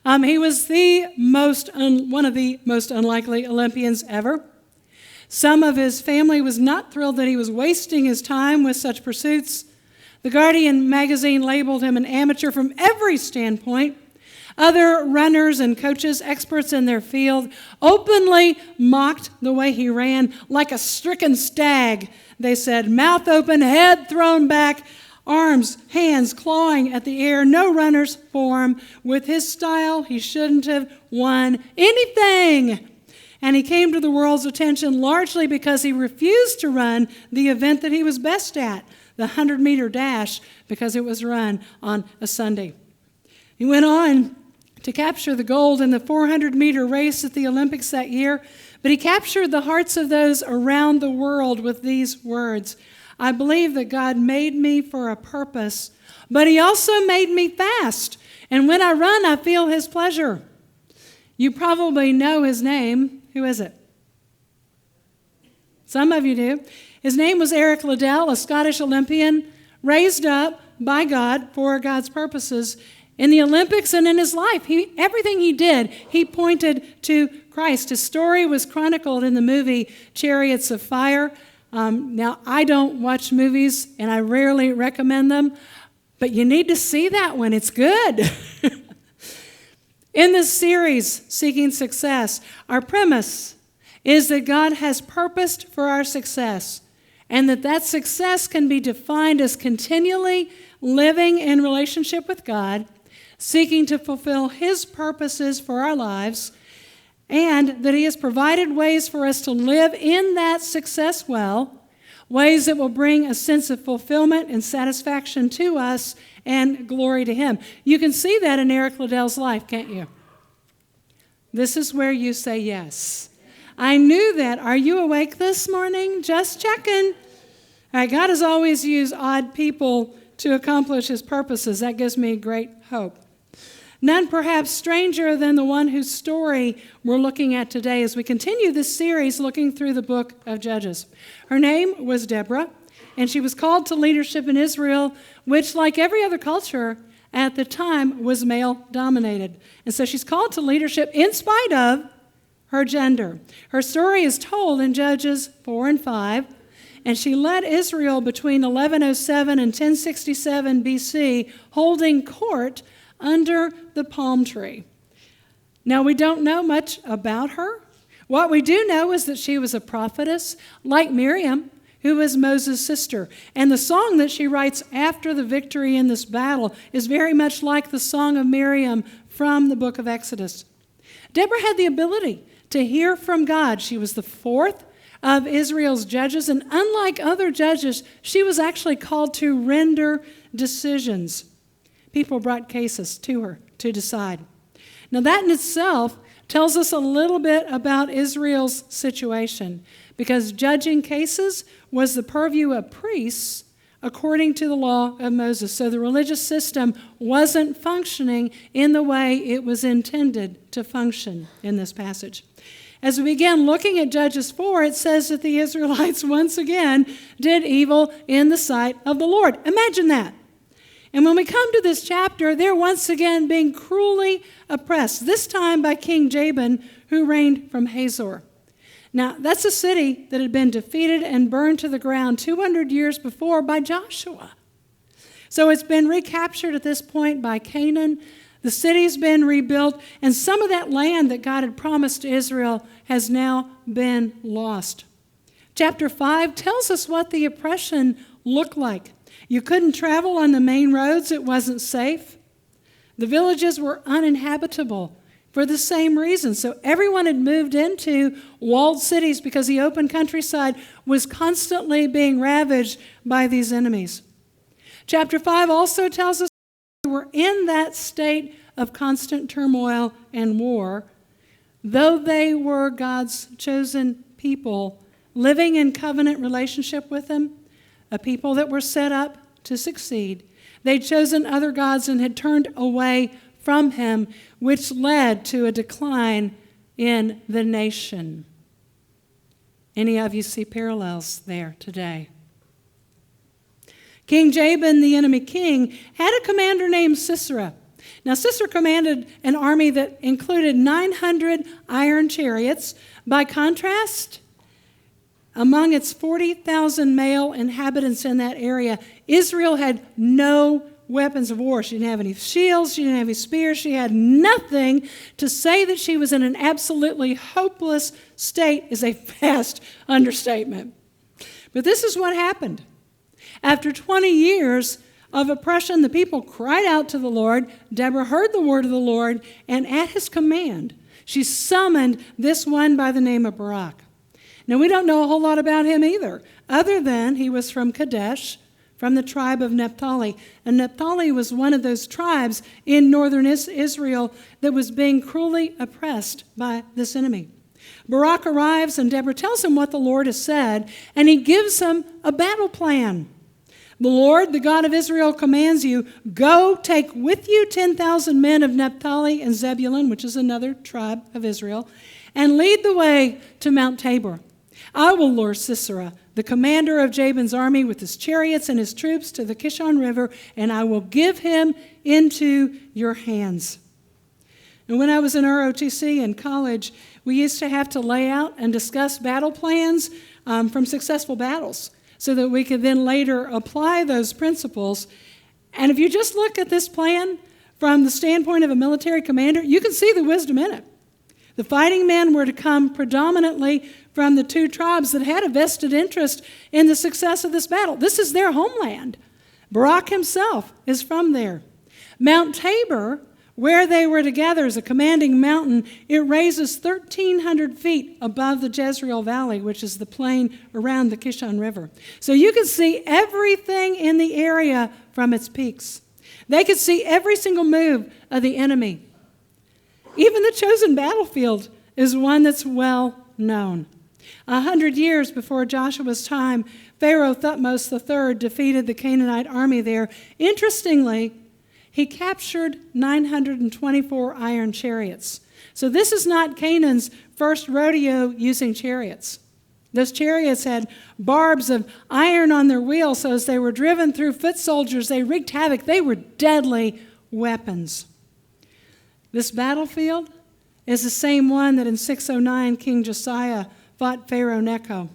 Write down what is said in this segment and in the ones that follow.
He was one of the most unlikely Olympians ever. Some of his family was not thrilled that he was wasting his time with such pursuits. The Guardian magazine labeled him an amateur from every standpoint. Other runners and coaches, experts in their field, openly mocked the way he ran, like a stricken stag, they said, mouth open, head thrown back, arms, hands clawing at the air, no runner's form. With his style, he shouldn't have won anything. And he came to the world's attention largely because he refused to run the event that he was best at, the 100-meter dash, because it was run on a Sunday. He went on to capture the gold in the 400-meter race at the Olympics that year, but he captured the hearts of those around the world with these words: I believe that God made me for a purpose, but he also made me fast, and when I run, I feel his pleasure. You probably know his name. Who is it? Some of you do. His name was Eric Liddell, a Scottish Olympian, raised up by God for God's purposes. In the Olympics and in his life, everything he did, he pointed to Christ. His story was chronicled in the movie Chariots of Fire. Now, I don't watch movies, and I rarely recommend them, but you need to see that one. It's good. In this series, Seeking Success, our premise is that God has purposed for our success, and that success can be defined as continually living in relationship with God, seeking to fulfill his purposes for our lives, and that he has provided ways for us to live in that success well, ways that will bring a sense of fulfillment and satisfaction to us and glory to him. You can see that in Eric Liddell's life, can't you? This is where you say yes. I knew that. Are you awake this morning? Just checking. All right, God has always used odd people to accomplish his purposes. That gives me great hope. None perhaps stranger than the one whose story we're looking at today as we continue this series looking through the book of Judges. Her name was Deborah, and she was called to leadership in Israel, which, like every other culture at the time, was male-dominated. And so she's called to leadership in spite of her gender. Her story is told in Judges 4 and 5, and she led Israel between 1107 and 1067 BC, holding court under the palm tree. Now, we don't know much about her. What we do know is that she was a prophetess, like Miriam, who was Moses' sister. And the song that she writes after the victory in this battle is very much like the Song of Miriam from the book of Exodus. Deborah had the ability to hear from God. She was the fourth of Israel's judges, and unlike other judges, she was actually called to render decisions. People brought cases to her to decide. Now, that in itself tells us a little bit about Israel's situation, because judging cases was the purview of priests according to the law of Moses. So the religious system wasn't functioning in the way it was intended to function in this passage. As we begin looking at Judges 4, it says that the Israelites once again did evil in the sight of the Lord. Imagine that. And when we come to this chapter, they're once again being cruelly oppressed, this time by King Jabin, who reigned from Hazor. Now, that's a city that had been defeated and burned to the ground 200 years before by Joshua. So it's been recaptured at this point by Canaan. The city's been rebuilt, and some of that land that God had promised to Israel has now been lost. Chapter 5 tells us what the oppression looked like. You couldn't travel on the main roads. It wasn't safe. The villages were uninhabitable for the same reason. So everyone had moved into walled cities because the open countryside was constantly being ravaged by these enemies. Chapter 5 also tells us they were in that state of constant turmoil and war, though they were God's chosen people, living in covenant relationship with him, a people that were set up to succeed. They'd chosen other gods and had turned away from him, which led to a decline in the nation. Any of you see parallels there today? King Jabin, the enemy king, had a commander named Sisera. Now, Sisera commanded an army that included 900 iron chariots. By contrast, among its 40,000 male inhabitants in that area, Israel had no weapons of war. She didn't have any shields. She didn't have any spears. She had nothing. To say that she was in an absolutely hopeless state is a vast understatement. But this is what happened. After 20 years of oppression, the people cried out to the Lord. Deborah heard the word of the Lord, and at his command, she summoned this one by the name of Barak. Now, we don't know a whole lot about him either, other than he was from Kadesh, from the tribe of Naphtali. And Naphtali was one of those tribes in northern Israel that was being cruelly oppressed by this enemy. Barak arrives, and Deborah tells him what the Lord has said, and he gives him a battle plan. The Lord, the God of Israel, commands you, go take with you 10,000 men of Naphtali and Zebulun, which is another tribe of Israel, and lead the way to Mount Tabor. I will lure Sisera, the commander of Jabin's army, with his chariots and his troops to the Kishon River, and I will give him into your hands. And when I was in ROTC in college, we used to have to lay out and discuss battle plans from successful battles so that we could then later apply those principles. And if you just look at this plan from the standpoint of a military commander, you can see the wisdom in it. The fighting men were to come predominantly from the two tribes that had a vested interest in the success of this battle. This is their homeland. Barak himself is from there. Mount Tabor, where they were to gather, is a commanding mountain. It raises 1,300 feet above the Jezreel Valley, which is the plain around the Kishon River. So you can see everything in the area from its peaks. They could see every single move of the enemy. Even the chosen battlefield is one that's well known. 100 years before Joshua's time, Pharaoh Thutmose III defeated the Canaanite army there. Interestingly, he captured 924 iron chariots. So this is not Canaan's first rodeo using chariots. Those chariots had barbs of iron on their wheels, so as they were driven through foot soldiers, they wreaked havoc. They were deadly weapons. This battlefield is the same one that in 609 King Josiah fought Pharaoh Necho.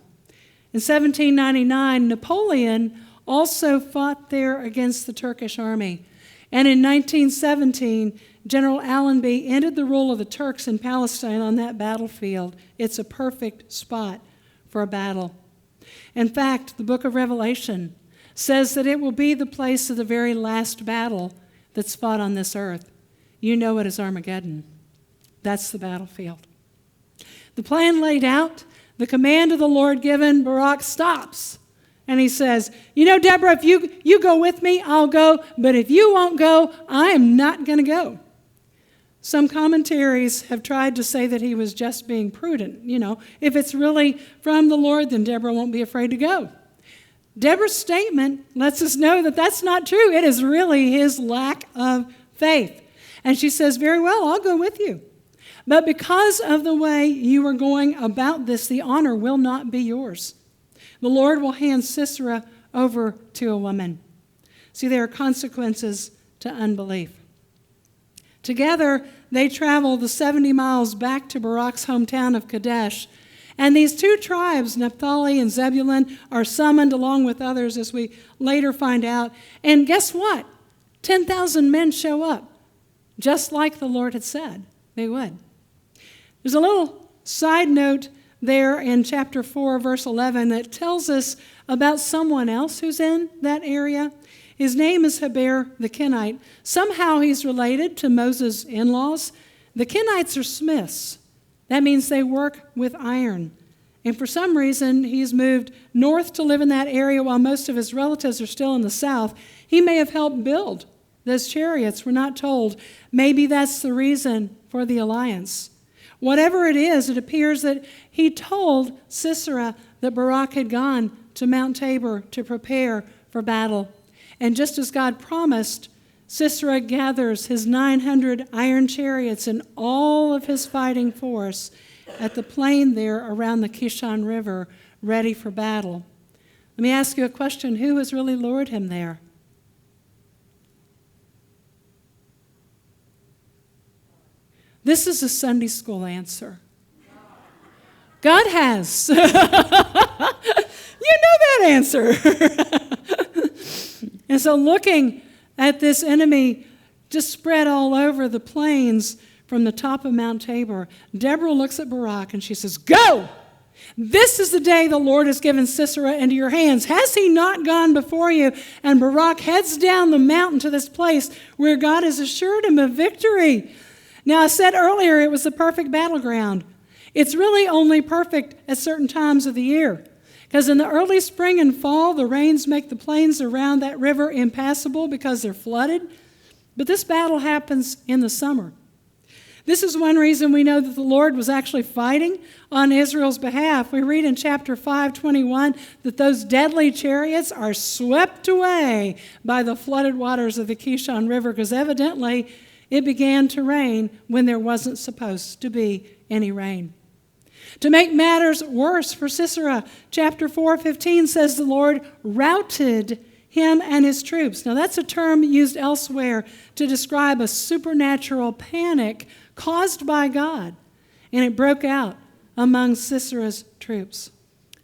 In 1799, Napoleon also fought there against the Turkish army. And in 1917, General Allenby ended the rule of the Turks in Palestine on that battlefield. It's a perfect spot for a battle. In fact, the book of Revelation says that it will be the place of the very last battle that's fought on this earth. You know it as Armageddon. That's the battlefield. The plan laid out, the command of the Lord given, Barak stops. And he says, you know, Deborah, if you go with me, I'll go. But if you won't go, I am not going to go. Some commentaries have tried to say that he was just being prudent. You know, if it's really from the Lord, then Deborah won't be afraid to go. Deborah's statement lets us know that that's not true. It is really his lack of faith. And she says, very well, I'll go with you. But because of the way you are going about this, the honor will not be yours. The Lord will hand Sisera over to a woman. See, there are consequences to unbelief. Together, they travel the 70 miles back to Barak's hometown of Kadesh. And these two tribes, Naphtali and Zebulun, are summoned along with others, as we later find out. And guess what? 10,000 men show up, just like the Lord had said they would. There's a little side note there in chapter 4, verse 11, that tells us about someone else who's in that area. His name is Heber the Kenite. Somehow he's related to Moses' in-laws. The Kenites are smiths. That means they work with iron. And for some reason, he's moved north to live in that area while most of his relatives are still in the south. He may have helped build those chariots. We're not told. Maybe that's the reason for the alliance. Whatever it is, it appears that he told Sisera that Barak had gone to Mount Tabor to prepare for battle. And just as God promised, Sisera gathers his 900 iron chariots and all of his fighting force at the plain there around the Kishon River, ready for battle. Let me ask you a question. Who has really lured him there? This is a Sunday school answer. God has. You know that answer. And so looking at this enemy just spread all over the plains from the top of Mount Tabor, Deborah looks at Barak and she says, "Go! This is the day the Lord has given Sisera into your hands. Has he not gone before you?" And Barak heads down the mountain to this place where God has assured him of victory. Now, I said earlier it was the perfect battleground. It's really only perfect at certain times of the year, because in the early spring and fall, the rains make the plains around that river impassable because they're flooded. But this battle happens in the summer. This is one reason we know that the Lord was actually fighting on Israel's behalf. We read in chapter 5:21 that those deadly chariots are swept away by the flooded waters of the Kishon River, because evidently it began to rain when there wasn't supposed to be any rain. To make matters worse for Sisera, chapter 4:15 says the Lord routed him and his troops. Now that's a term used elsewhere to describe a supernatural panic caused by God, and it broke out among Sisera's troops.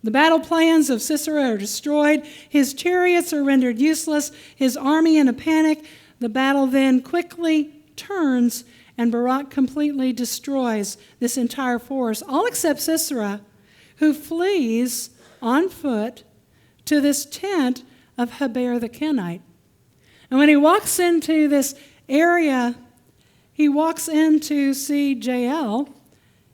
The battle plans of Sisera are destroyed. His chariots are rendered useless. His army in a panic. The battle then quickly turns, and Barak completely destroys this entire force, all except Sisera, who flees on foot to this tent of Heber the Kenite. And when he walks into this area, he walks in to see Jael,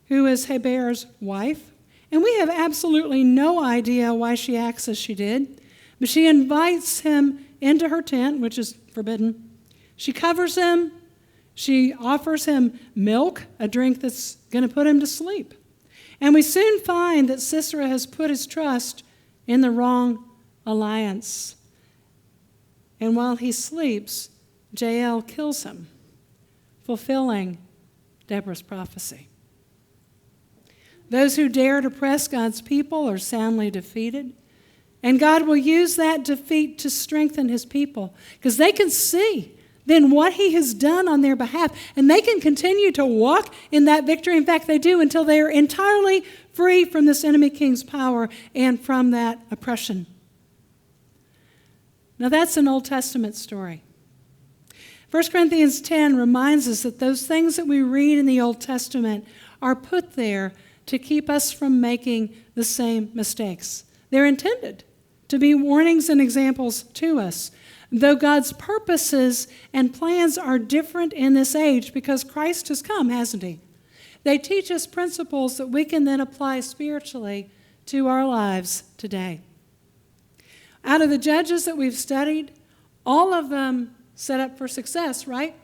who is Heber's wife. And we have absolutely no idea why she acts as she did, but she invites him into her tent, which is forbidden. She covers him. She offers him milk, a drink that's going to put him to sleep. And we soon find that Sisera has put his trust in the wrong alliance. And while he sleeps, Jael kills him, fulfilling Deborah's prophecy. Those who dare to press God's people are soundly defeated. And God will use that defeat to strengthen his people, because they can see then what he has done on their behalf, and they can continue to walk in that victory. In fact, they do until they are entirely free from this enemy king's power and from that oppression. Now that's an Old Testament story. 1 Corinthians 10 reminds us that those things that we read in the Old Testament are put there to keep us from making the same mistakes. They're intended to be warnings and examples to us, though God's purposes and plans are different in this age because Christ has come, hasn't he? They teach us principles that we can then apply spiritually to our lives today. Out of the judges that we've studied, all of them set up for success, right?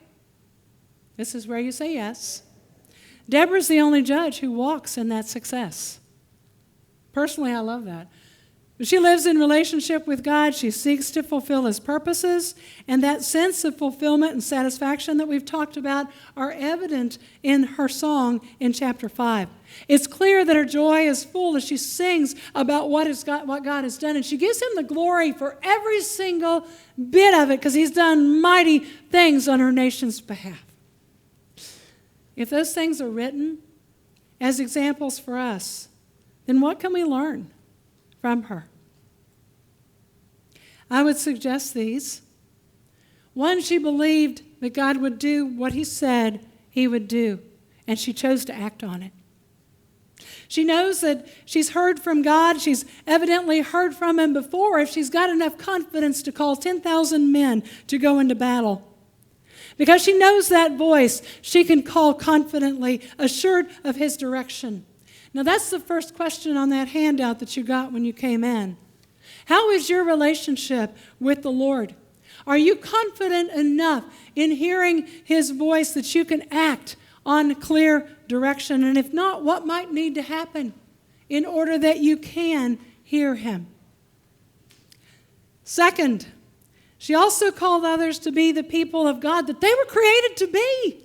This is where you say yes. Deborah's the only judge who walks in that success. Personally, I love that. But she lives in relationship with God. She seeks to fulfill his purposes, and that sense of fulfillment and satisfaction that we've talked about are evident in her song in chapter 5. It's clear that her joy is full as she sings about what God has done, and she gives him the glory for every single bit of it because he's done mighty things on her nation's behalf. If those things are written as examples for us, then what can we learn from her? I would suggest these. One, she believed that God would do what he said he would do, and she chose to act on it. She knows that she's heard from God. She's evidently heard from him before if she's got enough confidence to call 10,000 men to go into battle. Because she knows that voice, she can call confidently, assured of his direction. Now that's the first question on that handout that you got when you came in. How is your relationship with the Lord? Are you confident enough in hearing his voice that you can act on clear direction? And if not, what might need to happen in order that you can hear him? Second, she also called others to be the people of God that they were created to be.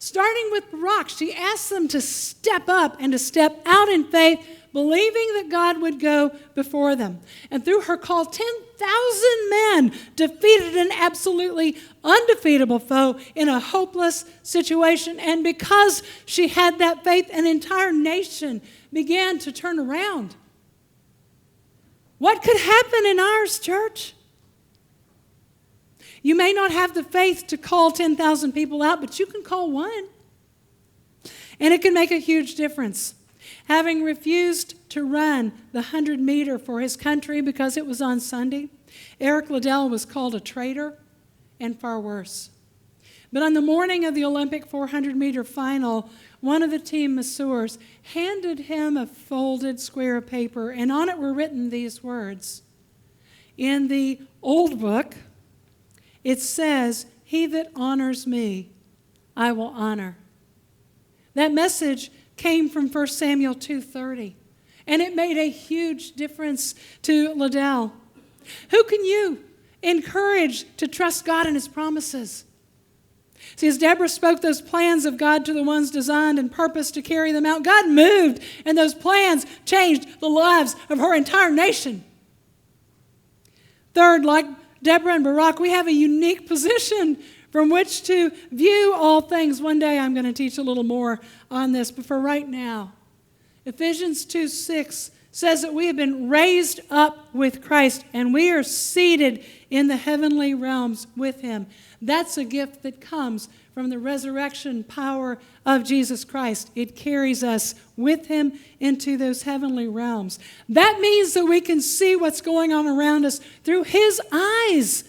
Starting with Barak, she asked them to step up and to step out in faith, believing that God would go before them. And through her call, 10,000 men defeated an absolutely undefeatable foe in a hopeless situation. And because she had that faith, an entire nation began to turn around. What could happen in ours, church? You may not have the faith to call 10,000 people out, but you can call one. And it can make a huge difference. Having refused to run the 100-meter for his country because it was on Sunday, Eric Liddell was called a traitor and far worse. But on the morning of the Olympic 400-meter final, one of the team masseurs handed him a folded square of paper, and on it were written these words. In the old book, it says, "He that honors me, I will honor." That message came from 1 Samuel 2:30, and it made a huge difference to Liddell. Who can you encourage to trust God and His promises? See, as Deborah spoke those plans of God to the ones designed and purposed to carry them out, God moved, and those plans changed the lives of her entire nation. Third, like Deborah and Barak, we have a unique position from which to view all things. One day I'm going to teach a little more on this, but for right now, Ephesians 2:6 says that we have been raised up with Christ and we are seated in the heavenly realms with Him. That's a gift that comes from the resurrection power of Jesus Christ. It carries us with Him into those heavenly realms. That means that we can see what's going on around us through His eyes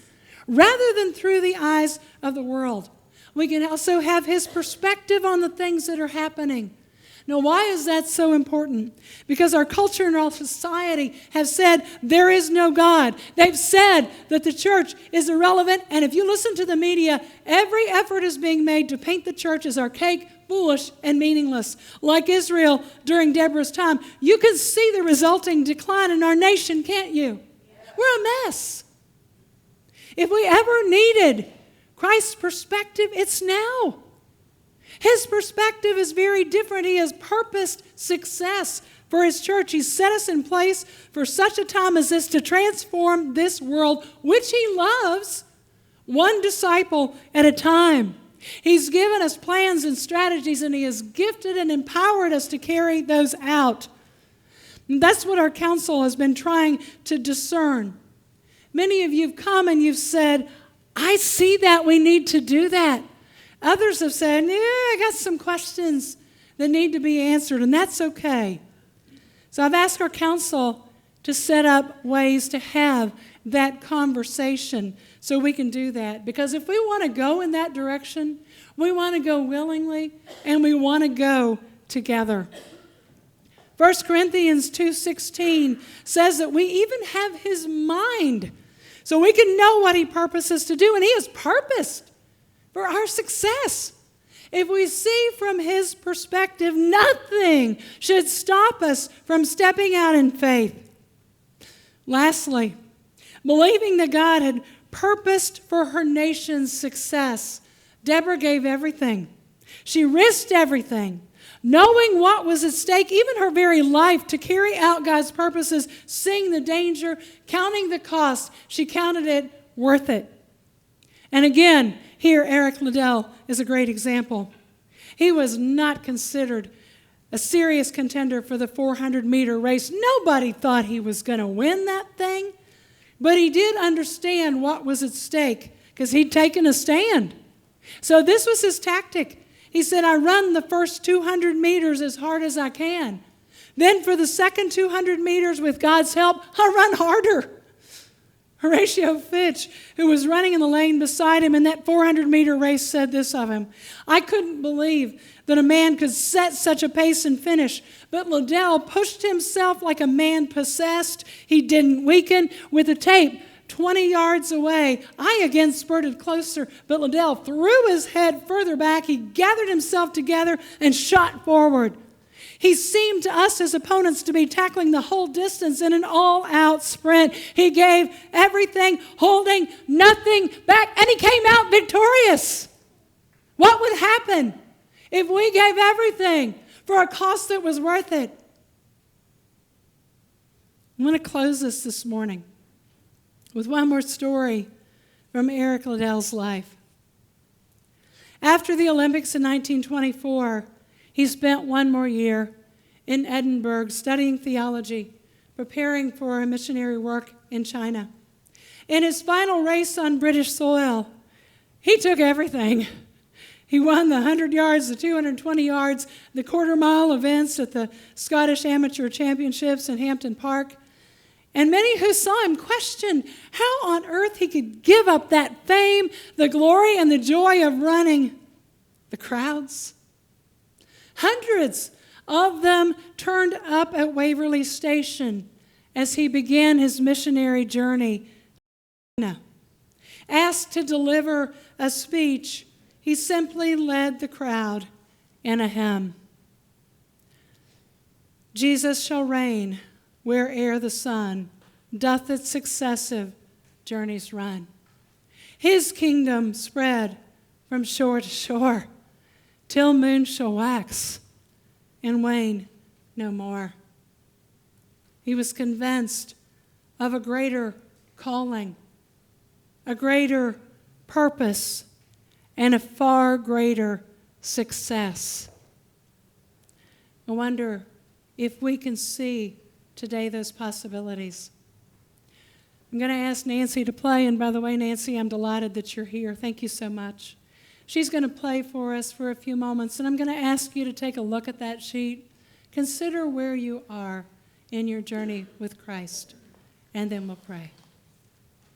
rather than through the eyes of the world. We can also have His perspective on the things that are happening. Now, why is that so important? Because our culture and our society have said there is no God. They've said that the church is irrelevant, and if you listen to the media, every effort is being made to paint the church as archaic, foolish, and meaningless. Like Israel during Deborah's time, you can see the resulting decline in our nation, can't you? We're a mess. If we ever needed Christ's perspective, it's now. His perspective is very different. He has purposed success for His church. He's set us in place for such a time as this to transform this world, which He loves, one disciple at a time. He's given us plans and strategies, and He has gifted and empowered us to carry those out. And that's what our council has been trying to discern. Many of you have come and you've said, I see that, we need to do that. Others have said, I got some questions that need to be answered, and that's okay. So I've asked our council to set up ways to have that conversation so we can do that. Because if we want to go in that direction, we want to go willingly, and we want to go together. 1 Corinthians 2:16 says that we even have His mind, so we can know what He purposes to do, and He has purposed for our success. If we see from His perspective, nothing should stop us from stepping out in faith. Lastly, believing that God had purposed for her nation's success, Deborah gave everything. She risked everything, knowing what was at stake, even her very life, to carry out God's purposes, seeing the danger, counting the cost. She counted it worth it. And again, here, Eric Liddell is a great example. He was not considered a serious contender for the 400-meter race. Nobody thought he was going to win that thing, but he did understand what was at stake because he'd taken a stand. So this was his tactic. He said, I run the first 200 meters as hard as I can. Then for the second 200 meters, with God's help, I run harder. Horatio Fitch, who was running in the lane beside him in that 400-meter race, said this of him: I couldn't believe that a man could set such a pace and finish, but Liddell pushed himself like a man possessed. He didn't weaken. With the tape 20 yards away, I again spurted closer, but Liddell threw his head further back. He gathered himself together and shot forward. He seemed to us as opponents to be tackling the whole distance in an all-out sprint. He gave everything, holding nothing back, and he came out victorious. What would happen if we gave everything for a cost that was worth it? I want to close this morning with one more story from Eric Liddell's life. After the Olympics in 1924, he spent one more year in Edinburgh studying theology, preparing for a missionary work in China. In his final race on British soil, he took everything. He won the 100 yards, the 220 yards, the quarter-mile events at the Scottish Amateur Championships in Hampton Park. And many who saw him questioned how on earth he could give up that fame, the glory, and the joy of running. The crowds. Hundreds of them turned up at Waverley Station as he began his missionary journey. Asked to deliver a speech, he simply led the crowd in a hymn. Jesus shall reign where'er the sun doth its successive journeys run. His kingdom spread from shore to shore, till moon shall wax and wane no more. He was convinced of a greater calling, a greater purpose, and a far greater success. I wonder if we can see today those possibilities. I'm going to ask Nancy to play, and by the way, Nancy, I'm delighted that you're here. Thank you so much. She's going to play for us for a few moments, and I'm going to ask you to take a look at that sheet. Consider where you are in your journey with Christ, and then we'll pray.